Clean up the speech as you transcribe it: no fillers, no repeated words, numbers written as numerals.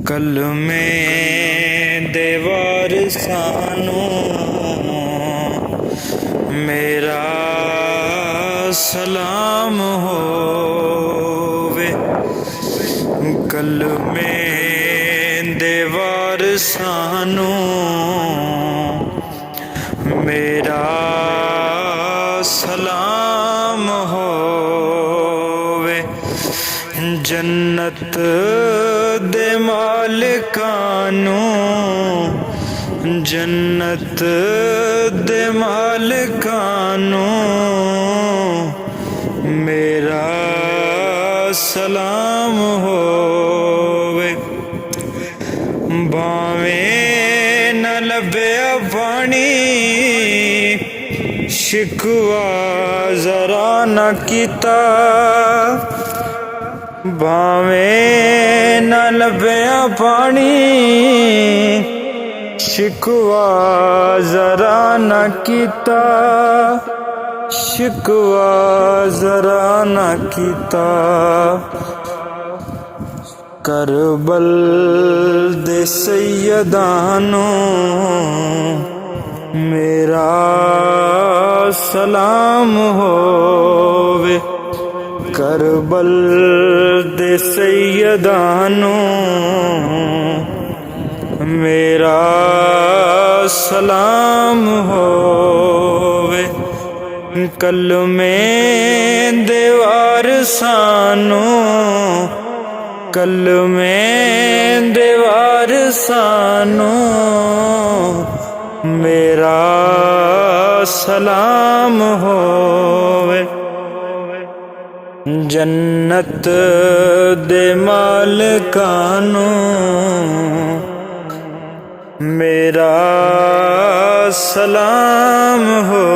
कलमे दे वारिसां नूं मेरा सलाम होवे। कलमे दे वारिसां नूं मेरा सलाम होवे। जन्नत दे मालिकां नूं जन्नत दे मालिकां नूं मेरा सलाम होवे। भावें न लभ्या पानी शिकवा जरा न कीता। भावें न लभ्या पानी शिकवा जरा न कीता। शिकवा जरा न कीता। करबल दे सैयदां नूं मेरा सलाम होवे। करबल दे सैयदां नूं मेरा सलाम होवे। कलमे दे वारिसां नूं कलमे दे वारिसां नूं मेरा सलाम होवे। जन्नत दे मालिकां नूं मेरा सलाम हो।